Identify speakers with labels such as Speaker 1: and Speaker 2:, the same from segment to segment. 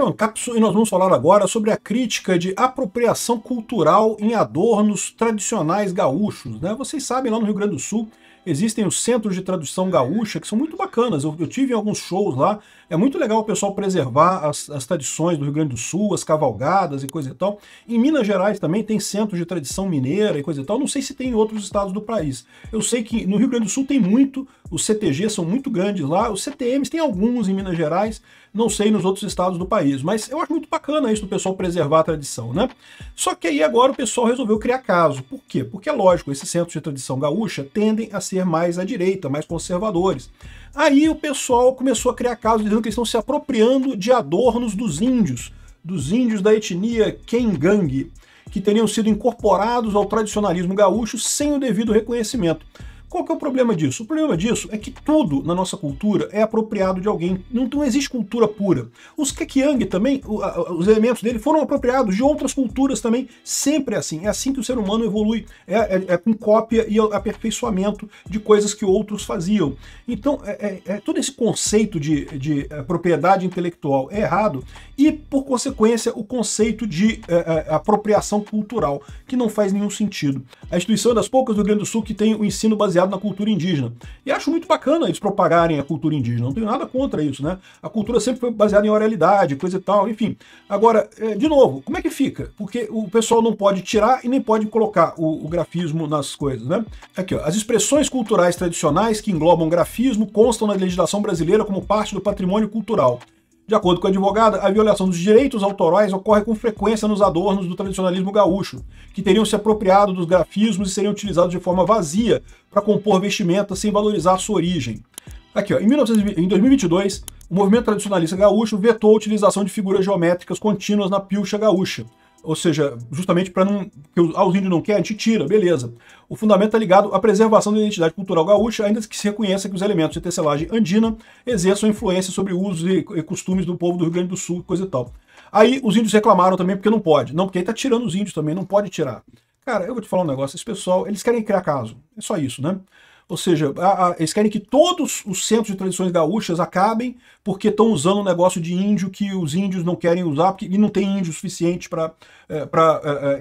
Speaker 1: Então, Capsu, e nós vamos falar agora sobre a crítica de apropriação cultural em adornos tradicionais gaúchos, né? Vocês sabem, lá no Rio Grande do Sul existem os centros de tradução gaúcha que são muito bacanas. Eu tive em alguns shows lá. É muito legal o pessoal preservar as tradições do Rio Grande do Sul, as cavalgadas e coisa e tal. Em Minas Gerais também tem centros de tradição mineira e coisa e tal. Não sei se tem em outros estados do país. Eu sei que no Rio Grande do Sul tem muito, os CTGs são muito grandes lá, os CTMs tem alguns em Minas Gerais, não sei nos outros estados do país, mas eu acho muito bacana isso do pessoal preservar a tradição, né? Só que aí agora o pessoal resolveu criar caso. Por quê? Porque é lógico, esses centros de tradição gaúcha tendem a ser mais à direita, mais conservadores. Aí o pessoal começou a criar casos dizendo que eles estão se apropriando de adornos dos índios da etnia Kengang, que teriam sido incorporados ao tradicionalismo gaúcho sem o devido reconhecimento. Qual que é o problema disso? O problema disso é que tudo na nossa cultura é apropriado de alguém. Não existe cultura pura. Os Kekiang também, os elementos dele foram apropriados de outras culturas também. Sempre é assim. É assim que o ser humano evolui. É com cópia e aperfeiçoamento de coisas que outros faziam. Então, todo esse conceito de propriedade intelectual é errado e, por consequência, o conceito de apropriação cultural, que não faz nenhum sentido. A instituição é das poucas do Rio Grande do Sul que tem o ensino baseado na cultura indígena. E acho muito bacana eles propagarem a cultura indígena, não tenho nada contra isso, né? A cultura sempre foi baseada em oralidade, coisa e tal, enfim. Agora, de novo, como é que fica? Porque o pessoal não pode tirar e nem pode colocar o grafismo nas coisas, né? Aqui, ó, as expressões culturais tradicionais que englobam grafismo constam na legislação brasileira como parte do patrimônio cultural. De acordo com a advogada, a violação dos direitos autorais ocorre com frequência nos adornos do tradicionalismo gaúcho, que teriam se apropriado dos grafismos e seriam utilizados de forma vazia para compor vestimenta sem valorizar sua origem. Aqui, ó, em 2022, o movimento tradicionalista gaúcho vetou a utilização de figuras geométricas contínuas na pilcha gaúcha. Ou seja, justamente para não... que os índios não querem, a gente tira, beleza. O fundamento está ligado à preservação da identidade cultural gaúcha, ainda que se reconheça que os elementos de tecelagem andina exerçam influência sobre usos e costumes do povo do Rio Grande do Sul, coisa e tal. Aí os índios reclamaram também porque não pode. Não, porque aí tá tirando os índios também, não pode tirar. Cara, eu vou te falar um negócio, esse pessoal, eles querem criar caso. É só isso, né? Ou seja, eles querem que todos os centros de tradições gaúchas acabem porque estão usando um negócio de índio que os índios não querem usar porque e não tem índio suficiente para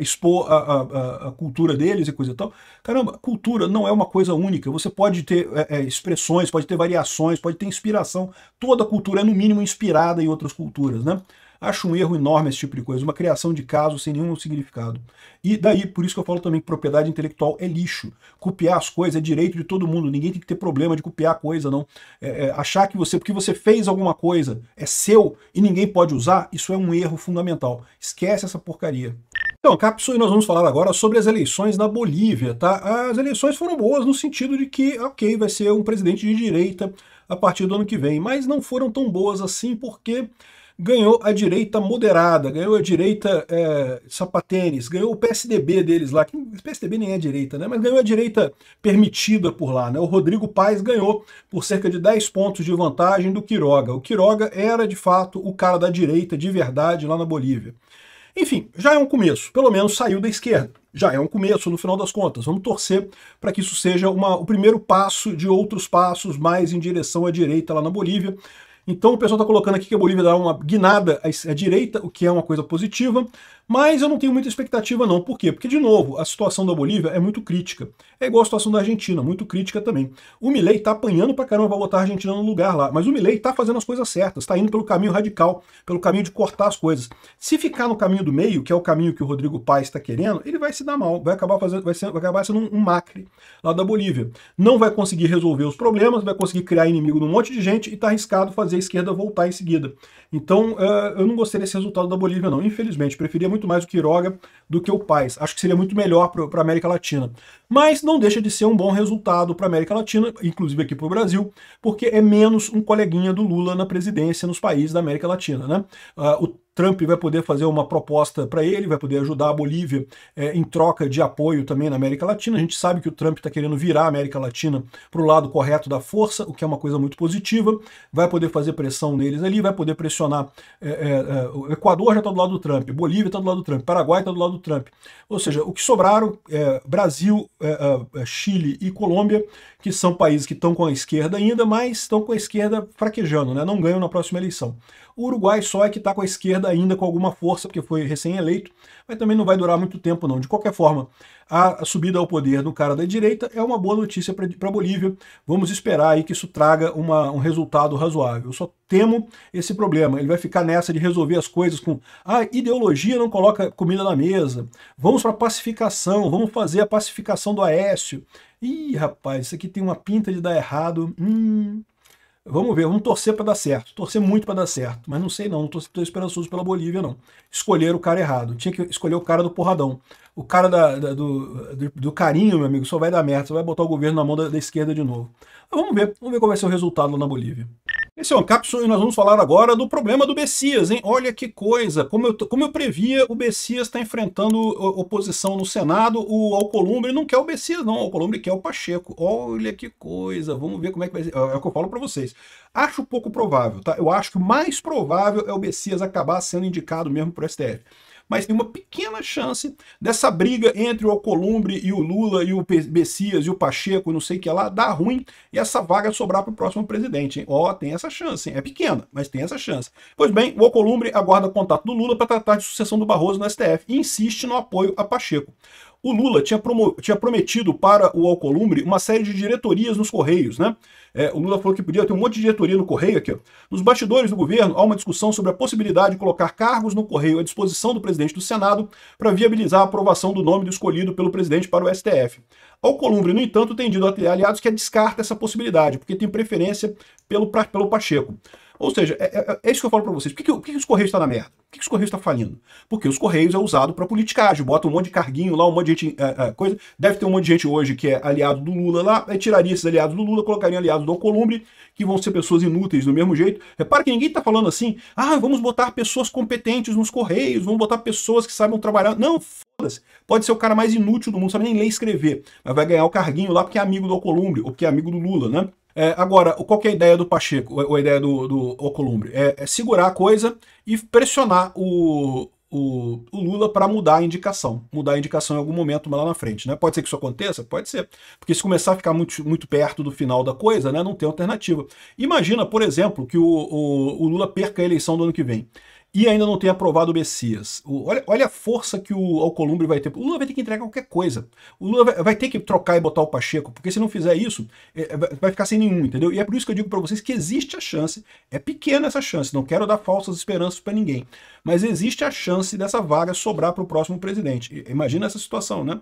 Speaker 1: expor a cultura deles e coisa e tal. Caramba, cultura não é uma coisa única. Você pode ter expressões, pode ter variações, pode ter inspiração. Toda cultura é, no mínimo, inspirada em outras culturas, né? Acho um erro enorme esse tipo de coisa, uma criação de caso sem nenhum significado. E daí, por isso que eu falo também que propriedade intelectual é lixo. Copiar as coisas é direito de todo mundo, ninguém tem que ter problema de copiar a coisa, não. Achar que porque você fez alguma coisa, é seu e ninguém pode usar, isso é um erro fundamental. Esquece essa porcaria. Então, Capsu, e nós vamos falar agora sobre as eleições na Bolívia, tá? As eleições foram boas no sentido de que, ok, vai ser um presidente de direita a partir do ano que vem, mas não foram tão boas assim porque ganhou a direita moderada, ganhou a direita sapatênis, ganhou o PSDB deles lá, que o PSDB nem é direita, né? Mas ganhou a direita permitida por lá, né? O Rodrigo Paes ganhou por cerca de 10 pontos de vantagem do Quiroga. O Quiroga era, de fato, o cara da direita de verdade lá na Bolívia. Enfim, já é um começo, pelo menos saiu da esquerda. Já é um começo, no final das contas. Vamos torcer para que isso seja o primeiro passo de outros passos mais em direção à direita lá na Bolívia. Então o pessoal está colocando aqui que a Bolívia dá uma guinada à direita, o que é uma coisa positiva, mas eu não tenho muita expectativa não. Por quê? Porque, de novo, a situação da Bolívia é muito crítica. É igual a situação da Argentina, muito crítica também. O Milei está apanhando pra caramba para botar a Argentina no lugar lá, mas o Milei está fazendo as coisas certas, está indo pelo caminho radical, pelo caminho de cortar as coisas. Se ficar no caminho do meio, que é o caminho que o Rodrigo Paes está querendo, ele vai se dar mal, vai acabar sendo um Macri lá da Bolívia. Não vai conseguir resolver os problemas, vai conseguir criar inimigo num monte de gente e está arriscado fazer a esquerda voltar em seguida. Então, eu não gostei desse resultado da Bolívia, não. Infelizmente, preferia muito mais o Quiroga do que o Paes. Acho que seria muito melhor para a América Latina. Mas não deixa de ser um bom resultado para a América Latina, inclusive aqui para o Brasil, porque é menos um coleguinha do Lula na presidência nos países da América Latina, né? O Trump vai poder fazer uma proposta para ele, vai poder ajudar a Bolívia em troca de apoio também na América Latina. A gente sabe que o Trump está querendo virar a América Latina para o lado correto da força, o que é uma coisa muito positiva. Vai poder fazer pressão neles ali, vai poder pressionar. O Equador já está do lado do Trump, Bolívia está do lado do Trump, Paraguai está do lado do Trump. Ou seja, o que sobraram é Brasil, Chile e Colômbia, que são países que estão com a esquerda ainda, mas estão com a esquerda fraquejando, né? Não ganham na próxima eleição. O Uruguai só é que está com a esquerda ainda com alguma força, porque foi recém-eleito, mas também não vai durar muito tempo não. De qualquer forma, a subida ao poder do cara da direita é uma boa notícia para a Bolívia. Vamos esperar aí que isso traga um resultado razoável. Eu só temo esse problema. Ele vai ficar nessa de resolver as coisas com ideologia não coloca comida na mesa. Vamos para a pacificação, vamos fazer a pacificação do Aécio. Ih, rapaz, isso aqui tem uma pinta de dar errado. Vamos ver, vamos torcer para dar certo. Torcer muito para dar certo, mas não sei não estou esperançoso pela Bolívia não. Escolheram o cara errado, tinha que escolher o cara do porradão. O cara do carinho, meu amigo, só vai dar merda, só vai botar o governo na mão da esquerda de novo. Mas vamos ver qual vai ser o resultado lá na Bolívia. Esse é o Ancapsu e nós vamos falar agora do problema do Bessias, hein? Olha que coisa, como eu previa, o Bessias está enfrentando oposição no Senado, o Alcolumbre não quer o Bessias não, o Alcolumbre quer o Pacheco. Olha que coisa, vamos ver como é que vai ser, é o que eu falo para vocês. Acho pouco provável, tá? Eu acho que o mais provável é o Bessias acabar sendo indicado mesmo para o STF. Mas tem uma pequena chance dessa briga entre o Alcolumbre e o Lula e o Bessias e o Pacheco, não sei o que lá, dar ruim e essa vaga sobrar para o próximo presidente. Ó, tem essa chance, hein? É pequena, mas tem essa chance. Pois bem, o Alcolumbre aguarda contato do Lula para tratar de sucessão do Barroso no STF e insiste no apoio a Pacheco. O Lula tinha prometido para o Alcolumbre uma série de diretorias nos Correios, né? O Lula falou que podia ter um monte de diretoria no Correio aqui. Ó. Nos bastidores do governo, há uma discussão sobre a possibilidade de colocar cargos no Correio à disposição do presidente do Senado para viabilizar a aprovação do nome do escolhido pelo presidente para o STF. Alcolumbre, no entanto, tem dito a aliados que descarta essa possibilidade, porque tem preferência pelo Pacheco. Ou seja, é isso que eu falo para vocês. Por que os Correios estão na merda? Por que os Correios estão falindo? Porque os Correios é usado para politicagem, bota um monte de carguinho lá, um monte de gente, coisa. Deve ter um monte de gente hoje que é aliado do Lula lá, aí tiraria esses aliados do Lula, colocaria aliados do Alcolumbre, que vão ser pessoas inúteis do mesmo jeito. Repara que ninguém está falando assim, vamos botar pessoas competentes nos Correios, vamos botar pessoas que saibam trabalhar. Não, foda-se. Pode ser o cara mais inútil do mundo, sabe nem ler e escrever, mas vai ganhar o carguinho lá porque é amigo do Alcolumbre, ou porque é amigo do Lula, né? Agora, qual que é a ideia do Pacheco, ou a ideia do Alcolumbre? É segurar a coisa e pressionar o Lula para mudar a indicação. Mudar a indicação em algum momento lá na frente, né? Pode ser que isso aconteça? Pode ser. Porque se começar a ficar muito perto do final da coisa, né, não tem alternativa. Imagina, por exemplo, que o Lula perca a eleição do ano que vem. E ainda não tem aprovado o Bessias. Olha a força que o Alcolumbre vai ter. O Lula vai ter que entregar qualquer coisa. O Lula vai ter que trocar e botar o Pacheco, porque se não fizer isso, vai ficar sem nenhum, entendeu? E é por isso que eu digo para vocês que existe a chance, é pequena essa chance, não quero dar falsas esperanças para ninguém, mas existe a chance dessa vaga sobrar para o próximo presidente. Imagina essa situação, né?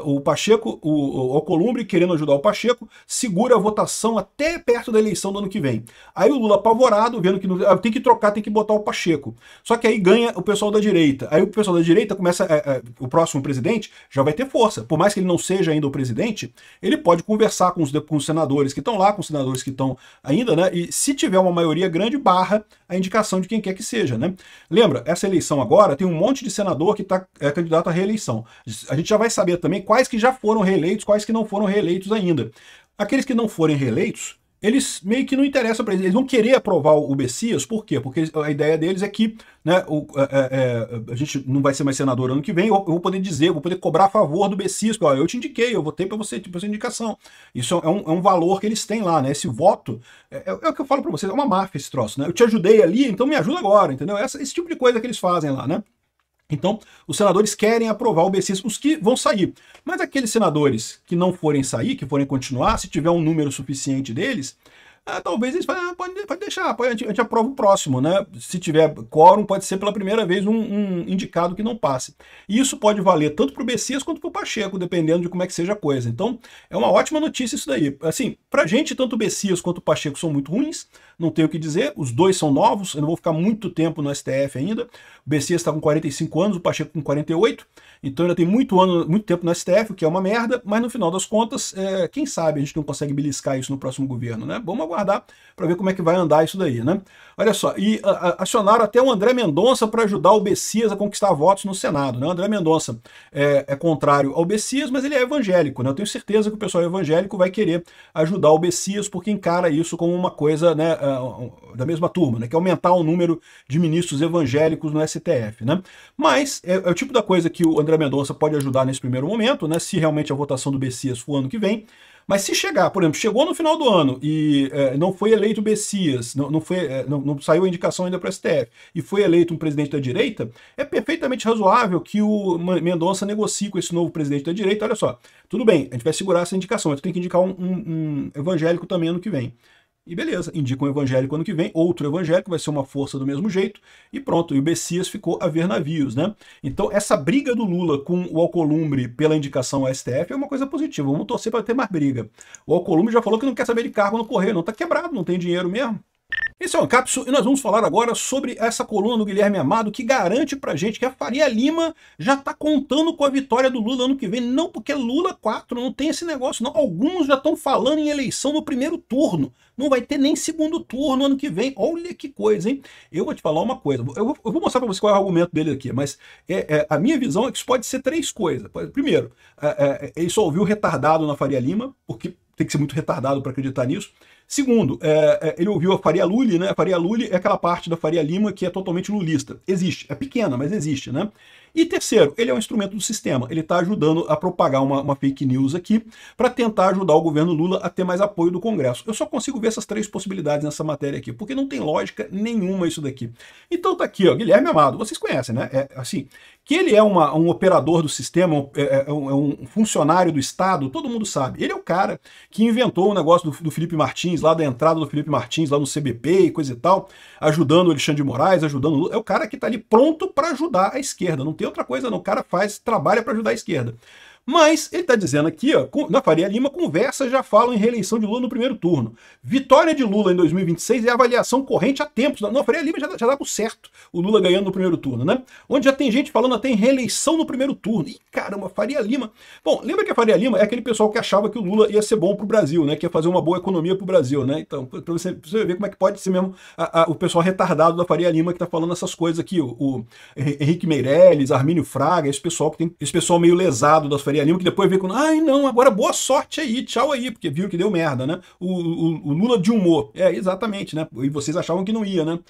Speaker 1: O Pacheco, o Alcolumbre querendo ajudar o Pacheco, segura a votação até perto da eleição do ano que vem. Aí o Lula apavorado, vendo que tem que trocar, tem que botar o Pacheco. Só que aí ganha o pessoal da direita. Aí o pessoal da direita começa, o próximo presidente já vai ter força. Por mais que ele não seja ainda o presidente, ele pode conversar com os senadores que estão lá, com os senadores que estão ainda, né? E se tiver uma maioria grande, barra a indicação de quem quer que seja, né? Lembra, essa eleição agora tem um monte de senador que está candidato à reeleição. A gente já vai saber também quais que já foram reeleitos, quais que não foram reeleitos ainda. Aqueles que não forem reeleitos, eles meio que não interessam para eles. Eles vão querer aprovar o Bessias, por quê? Porque a ideia deles é que, né, a gente não vai ser mais senador ano que vem, eu vou poder dizer, eu vou poder cobrar a favor do Bessias, porque, ó, eu te indiquei, eu votei para você, tipo, essa indicação. Isso é um valor que eles têm lá, né? Esse voto, é o que eu falo para vocês, é uma máfia esse troço, né? Eu te ajudei ali, então me ajuda agora, entendeu? Esse tipo de coisa que eles fazem lá, né? Então, os senadores querem aprovar o Bessias, os que vão sair. Mas aqueles senadores que não forem sair, que forem continuar, se tiver um número suficiente deles, talvez eles falem, pode deixar, a gente aprova o próximo, né? Se tiver quórum, pode ser pela primeira vez um indicado que não passe. E isso pode valer tanto para o Bessias quanto para o Pacheco, dependendo de como é que seja a coisa. Então, é uma ótima notícia isso daí. Assim, pra gente, tanto o Bessias quanto o Pacheco são muito ruins, não tenho o que dizer, os dois são novos, eu não vou ficar muito tempo no STF ainda. O Bessias está com 45 anos, o Pacheco com 48, então ainda tem muito tempo no STF, o que é uma merda, mas no final das contas, quem sabe a gente não consegue beliscar isso no próximo governo, né? Vamos aguardar para ver como é que vai andar isso daí, né? Olha só, e acionaram até o André Mendonça para ajudar o Bessias a conquistar votos no Senado, né? O André Mendonça é contrário ao Bessias, mas ele é evangélico, né? Eu tenho certeza que o pessoal evangélico vai querer ajudar o Bessias porque encara isso como uma coisa, né, da mesma turma, né? Que é aumentar o número de ministros evangélicos no STF, né? Mas é o tipo da coisa que o André Mendonça pode ajudar nesse primeiro momento, né? Se realmente a votação do Bessias for ano que vem. Mas se chegar, por exemplo, chegou no final do ano e não foi eleito o Messias, não saiu a indicação ainda para o STF, e foi eleito um presidente da direita, é perfeitamente razoável que o Mendonça negocie com esse novo presidente da direita. Olha só, tudo bem, a gente vai segurar essa indicação, mas tu tem que indicar um evangélico também ano que vem. E beleza, indica um evangélico ano que vem, outro evangélico, vai ser uma força do mesmo jeito, e pronto, e o Messias ficou a ver navios, né? Então essa briga do Lula com o Alcolumbre pela indicação ao STF é uma coisa positiva, vamos torcer para ter mais briga. O Alcolumbre já falou que não quer saber de cargo no Correio, não, tá quebrado, não tem dinheiro mesmo. Esse é o Ancapsu e nós vamos falar agora sobre essa coluna do Guilherme Amado que garante pra gente que a Faria Lima já tá contando com a vitória do Lula ano que vem. Não, porque Lula 4, não tem esse negócio não. Alguns já estão falando em eleição no primeiro turno. Não vai ter nem segundo turno ano que vem. Olha que coisa, hein? Eu vou te falar uma coisa. Eu vou mostrar pra você qual é o argumento dele aqui, mas a minha visão é que isso pode ser três coisas. Primeiro, ele só ouviu retardado na Faria Lima, porque tem que ser muito retardado para acreditar nisso. Segundo, ele ouviu a Faria Lully, né? A Faria Lully é aquela parte da Faria Lima que é totalmente lulista. Existe, é pequena, mas existe, né? E terceiro, ele é um instrumento do sistema. Ele está ajudando a propagar uma fake news aqui para tentar ajudar o governo Lula a ter mais apoio do Congresso. Eu só consigo ver essas três possibilidades nessa matéria aqui, porque não tem lógica nenhuma isso daqui. Então tá aqui, ó, Guilherme Amado, vocês conhecem, né? Assim, que ele é um operador do sistema, um funcionário do Estado, todo mundo sabe. Ele é o cara que inventou o negócio do Felipe Martins, lá da entrada do Felipe Martins, lá no CBP e coisa e tal, ajudando o Alexandre de Moraes, ajudando o Lula. É o cara que está ali pronto para ajudar a esquerda. Não tem outra coisa não. O cara trabalha para ajudar a esquerda. Mas ele está dizendo aqui, ó, na Faria Lima, conversas já falam em reeleição de Lula no primeiro turno. Vitória de Lula em 2026 é avaliação corrente há tempos. Na Faria Lima já dá por certo o Lula ganhando no primeiro turno, né? Onde já tem gente falando até em reeleição no primeiro turno. Ih, caramba, Faria Lima. Bom, lembra que a Faria Lima é aquele pessoal que achava que o Lula ia ser bom pro Brasil, né? Que ia fazer uma boa economia pro Brasil, né? Então, pra você ver como é que pode ser mesmo o pessoal retardado da Faria Lima que tá falando essas coisas aqui. O Henrique Meirelles, Armínio Fraga, esse pessoal meio lesado das Faria Lima, que depois vê com, ai não, agora boa sorte aí, tchau aí, porque viu que deu merda, né? O Lula de humor. Exatamente, né? E vocês achavam que não ia, né?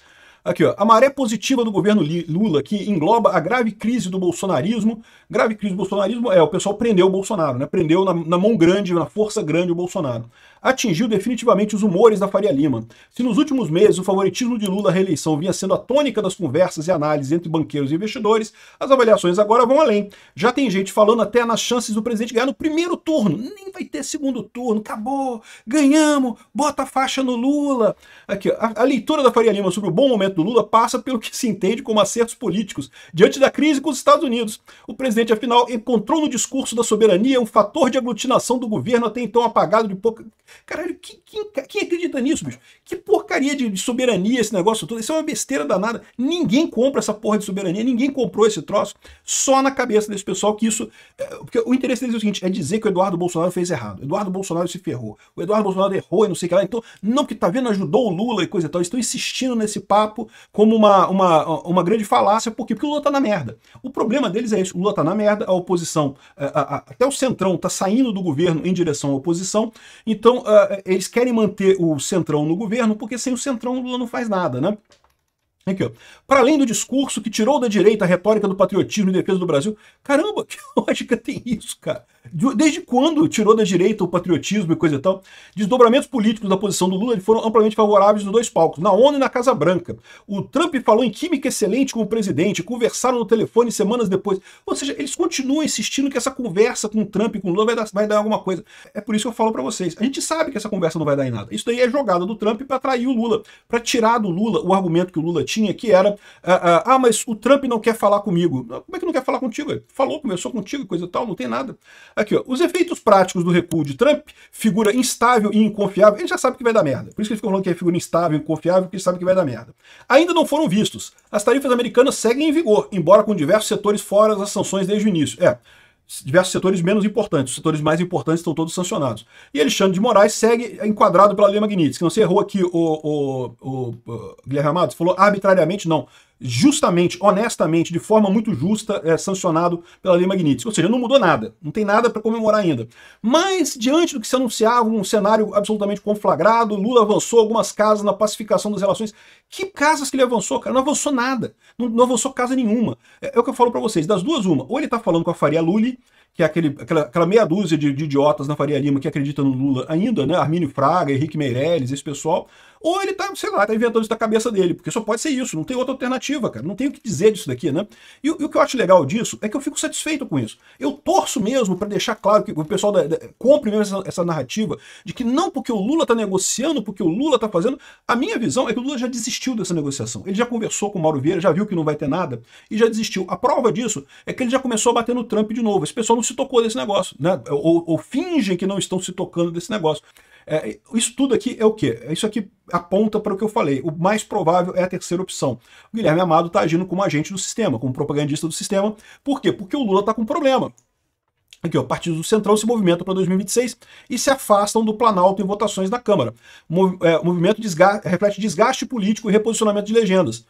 Speaker 1: Aqui, ó, a maré positiva do governo Lula, que engloba a grave crise do bolsonarismo. Grave crise do bolsonarismo o pessoal prendeu o Bolsonaro, né? Prendeu na mão grande, na força grande o Bolsonaro. Atingiu definitivamente os humores da Faria Lima. Se nos últimos meses o favoritismo de Lula à reeleição vinha sendo a tônica das conversas e análises entre banqueiros e investidores, as avaliações agora vão além. Já tem gente falando até nas chances do presidente ganhar no primeiro turno. Nem vai ter segundo turno, acabou, ganhamos, bota a faixa no Lula. Aqui, ó, a leitura da Faria Lima sobre o bom momento do Lula passa pelo que se entende como acertos políticos diante da crise com os Estados Unidos. O presidente, afinal, encontrou no discurso da soberania um fator de aglutinação do governo até então apagado de pouca... Caralho, quem acredita nisso, bicho? Que porcaria de soberania esse negócio todo? Isso é uma besteira danada. Ninguém compra essa porra de soberania, ninguém comprou esse troço. Só na cabeça desse pessoal que isso... Porque o interesse deles é o seguinte, é dizer que o Eduardo Bolsonaro fez errado. O Eduardo Bolsonaro se ferrou. O Eduardo Bolsonaro errou e não sei o que lá. Então, não, que tá vendo, ajudou o Lula e coisa e tal. Eles estão insistindo nesse papo como uma grande falácia. Por quê? Porque o Lula tá na merda. O problema deles é isso. O Lula tá na merda, a oposição, até o Centrão tá saindo do governo em direção à oposição. Então, eles querem manter o Centrão no governo, porque sem o Centrão o Lula não faz nada, né? Aqui, ó. Para além do discurso que tirou da direita a retórica do patriotismo em defesa do Brasil, caramba, que lógica tem isso, cara? Desde quando tirou da direita o patriotismo e coisa e tal? Desdobramentos políticos da posição do Lula foram amplamente favoráveis nos dois palcos, na ONU e na Casa Branca. O Trump falou em química excelente com o presidente, conversaram no telefone semanas depois. Ou seja, eles continuam insistindo que essa conversa com o Trump e com o Lula vai dar alguma coisa. É por isso que eu falo para vocês. A gente sabe que essa conversa não vai dar em nada. Isso daí é jogada do Trump para atrair o Lula, para tirar do Lula o argumento que o Lula tinha, que era mas o Trump não quer falar comigo. Como é que não quer falar contigo? Ele falou, conversou contigo, coisa e tal, não tem nada. Aqui, ó, os efeitos práticos do recuo de Trump, figura instável e inconfiável, ele já sabe que vai dar merda. Por isso que ele fica falando que é figura instável e inconfiável, porque ele sabe que vai dar merda. Ainda não foram vistos. As tarifas americanas seguem em vigor, embora com diversos setores fora das sanções desde o início. Diversos setores menos importantes, os setores mais importantes estão todos sancionados. E Alexandre de Moraes segue enquadrado pela Lei Magnitsky. Não, você errou aqui, o Guilherme Amado, você falou arbitrariamente, não. justamente, honestamente, de forma muito justa, sancionado pela Lei Magnitsky. Ou seja, não mudou nada, não tem nada para comemorar ainda. Mas, diante do que se anunciava, um cenário absolutamente conflagrado, Lula avançou algumas casas na pacificação das relações. Que casas que ele avançou, cara? Não avançou nada, não avançou casa nenhuma. É o que eu falo para vocês, das duas uma, ou ele tá falando com a Faria Lully, que é aquela meia dúzia de idiotas na Faria Lima que acredita no Lula ainda, né? Armínio Fraga, Henrique Meirelles, esse pessoal. Ou ele tá, sei lá, tá inventando isso da cabeça dele, porque só pode ser isso, não tem outra alternativa, cara. Não tem o que dizer disso daqui, né? E o que eu acho legal disso é que eu fico satisfeito com isso. Eu torço mesmo para deixar claro que o pessoal compre mesmo essa narrativa de que não porque o Lula tá negociando, porque o Lula tá fazendo. A minha visão é que o Lula já desistiu dessa negociação. Ele já conversou com o Mauro Vieira, já viu que não vai ter nada e já desistiu. A prova disso é que ele já começou a bater no Trump de novo. Esse pessoal não se tocou desse negócio, né? Ou fingem que não estão se tocando desse negócio. Isso tudo aqui é o quê? Isso aqui aponta para o que eu falei. O mais provável é a terceira opção. O Guilherme Amado está agindo como agente do sistema, como propagandista do sistema. Por quê? Porque o Lula está com um problema. Aqui, ó, o Partido do Centrão se movimenta para 2026 e se afastam do Planalto em votações na Câmara. O movimento reflete desgaste político e reposicionamento de legendas.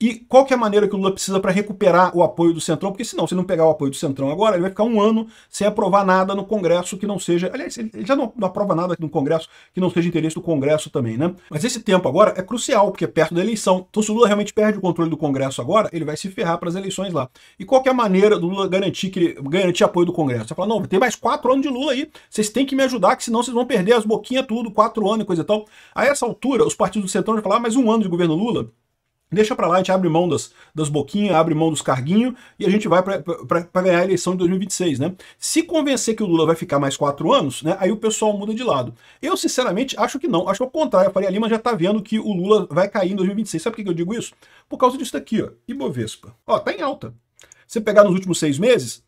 Speaker 1: E qual que é a maneira que o Lula precisa para recuperar o apoio do Centrão? Porque senão, se ele não pegar o apoio do Centrão agora, ele vai ficar um ano sem aprovar nada no Congresso que não seja... Aliás, ele já não aprova nada no Congresso que não seja interesse do Congresso também, né? Mas esse tempo agora é crucial, porque é perto da eleição. Então, se o Lula realmente perde o controle do Congresso agora, ele vai se ferrar para as eleições lá. E qual que é a maneira do Lula garantir apoio do Congresso? Você fala, não, tem mais 4 anos de Lula aí, vocês têm que me ajudar, que senão vocês vão perder as boquinhas tudo, 4 anos e coisa e tal. A essa altura, os partidos do Centrão vão falar, mas 1 ano de governo Lula... Deixa pra lá, a gente abre mão das boquinhas, abre mão dos carguinhos e a gente vai para ganhar a eleição de 2026, né? Se convencer que o Lula vai ficar mais 4 anos, né, aí o pessoal muda de lado. Eu, sinceramente, acho que não. Acho que ao contrário, a Faria Lima já tá vendo que o Lula vai cair em 2026. Sabe por que eu digo isso? Por causa disso daqui, ó. Ibovespa. Ó, tá em alta. Se pegar nos últimos 6 meses,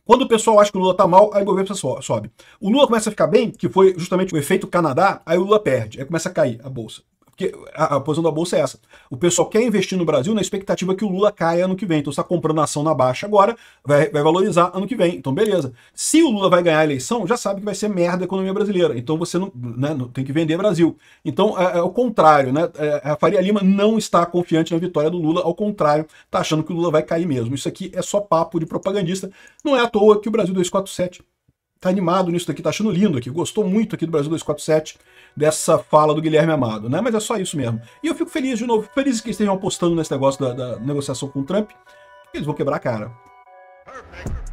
Speaker 1: quando o pessoal acha que o Lula tá mal, aí o Ibovespa sobe. O Lula começa a ficar bem, que foi justamente o efeito Canadá, aí o Lula perde, aí começa a cair a bolsa. Porque a posição da bolsa é essa. O pessoal quer investir no Brasil na expectativa que o Lula caia ano que vem. Então você está comprando a ação na baixa agora, vai valorizar ano que vem. Então beleza. Se o Lula vai ganhar a eleição, já sabe que vai ser merda a economia brasileira. Então você não tem que vender Brasil. Então é o contrário, né? A Faria Lima não está confiante na vitória do Lula, ao contrário, está achando que o Lula vai cair mesmo. Isso aqui é só papo de propagandista. Não é à toa que o Brasil 247 tá animado nisso daqui, tá achando lindo aqui, gostou muito aqui do Brasil 247, dessa fala do Guilherme Amado, né? Mas é só isso mesmo. E eu fico feliz, de novo, fico feliz que estejam apostando nesse negócio da negociação com o Trump, eles vão quebrar a cara. Perfect.